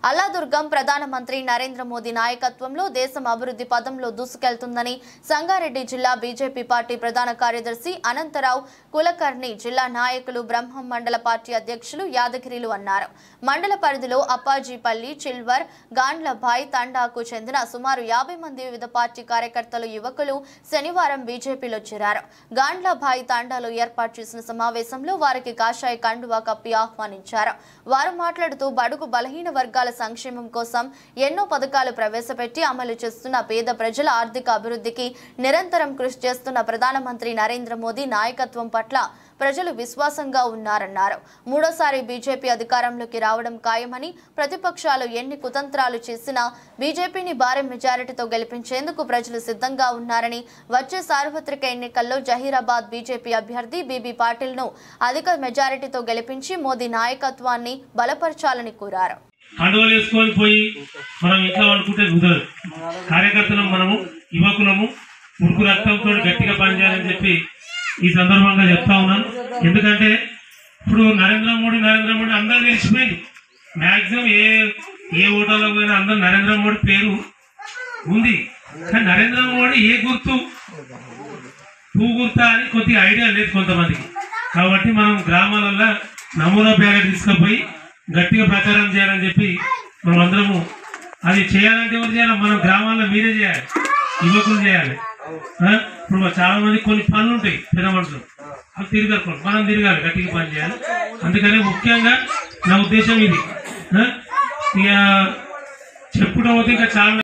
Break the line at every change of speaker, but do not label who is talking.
అల్లాదుర్గం ప్రధానమంత్రి నరేంద్ర మోదీ నాయకత్వంలో దేశం అభివృద్ధి పదంలో దూసుకెళ్తుందని సంగారెడ్డి జిల్లా బీజేపీ పార్టీ ప్రధాన కార్యదర్శి అనంతరావు కులకర్ణి, జిల్లా నాయకులు బ్రహ్మం మండల పార్టీ అధ్యక్షులు యాదగిరిలు అన్నారు. మండల పరిధిలో అప్పాజీపల్లి, చిల్వర్, గాండ్లభాయ్ తండాకు చెందిన సుమారు 50 మంది వివిధ పార్టీ కార్యకర్తలు, యువకులు శనివారం బీజేపీలో చేరారు. గాండ్లభాయ్ తండాలో ఏర్పాటు చేసిన సమావేశంలో వారికి కాషాయ కండువా కప్పి ఆహ్వానించారు. వారు మాట్లాడుతూ బడుగు బలహీన వర్గాల సంక్షేమం కోసం ఎన్నో పథకాలు ప్రవేశపెట్టి అమలు చేస్తున్న పేద ప్రజల ఆర్థిక అభివృద్ధికి నిరంతరం కృషి చేస్తున్న ప్రధానమంత్రి నరేంద్ర మోదీ నాయకత్వం పట్ల ప్రజలు విశ్వాసంగా ఉన్నారన్నారు. మూడోసారి బీజేపీ అధికారంలోకి రావడం ఖాయమని, ప్రతిపక్షాలు ఎన్ని కుతంత్రాలు చేసినా బీజేపీని భారీ మెజారిటీతో గెలిపించేందుకు ప్రజలు సిద్ధంగా ఉన్నారని, వచ్చే సార్వత్రిక ఎన్నికల్లో జహీరాబాద్ బీజేపీ అభ్యర్థి బీబీ పాటిల్ను అధిక మెజారిటీతో గెలిపించి మోదీ నాయకత్వాన్ని బలపరచాలని కోరారు.
కండువలు వేసుకొని పోయి మనం ఇంట్లో అనుకుంటే కుదరదు. కార్యకర్తలు మనము, యువకులము, ఉడుకు రక్తంతో గట్టిగా పనిచేయాలని చెప్పి ఈ సందర్భంగా చెప్తా ఉన్నాను. ఎందుకంటే ఇప్పుడు నరేంద్ర మోడీ అందరూ తెలిసిపోయింది. మ్యాక్సిమం ఏ ఓటర్లో పోయినా అందరూ నరేంద్ర మోడీ పేరు ఉంది. కానీ నరేంద్ర మోడీ ఏ గుర్తు, పూ గుర్తా అని కొద్దిగా ఐడియా లేదు కొంతమందికి. కాబట్టి మనం గ్రామాలలో నమూనా బ్యాలెట్ తీసుకుపోయి గట్టిగా ప్రచారం చేయాలని చెప్పి మనం అందరము అది చేయాలంటే ఎవరు చేయాలి? మనం గ్రామాల్లో మీరే చేయాలి, యువకులు చేయాలి. ఇప్పుడు చాలా మంది కొన్ని పనులు ఉంటాయి, పెద్ద మనుషులు అవి తిరగరు, మనం తిరగాలి, గట్టిగా పని చేయాలి. అందుకని ముఖ్యంగా నా ఉద్దేశం ఇది. ఇక చెప్పుకోవద్దు, ఇంకా చాలా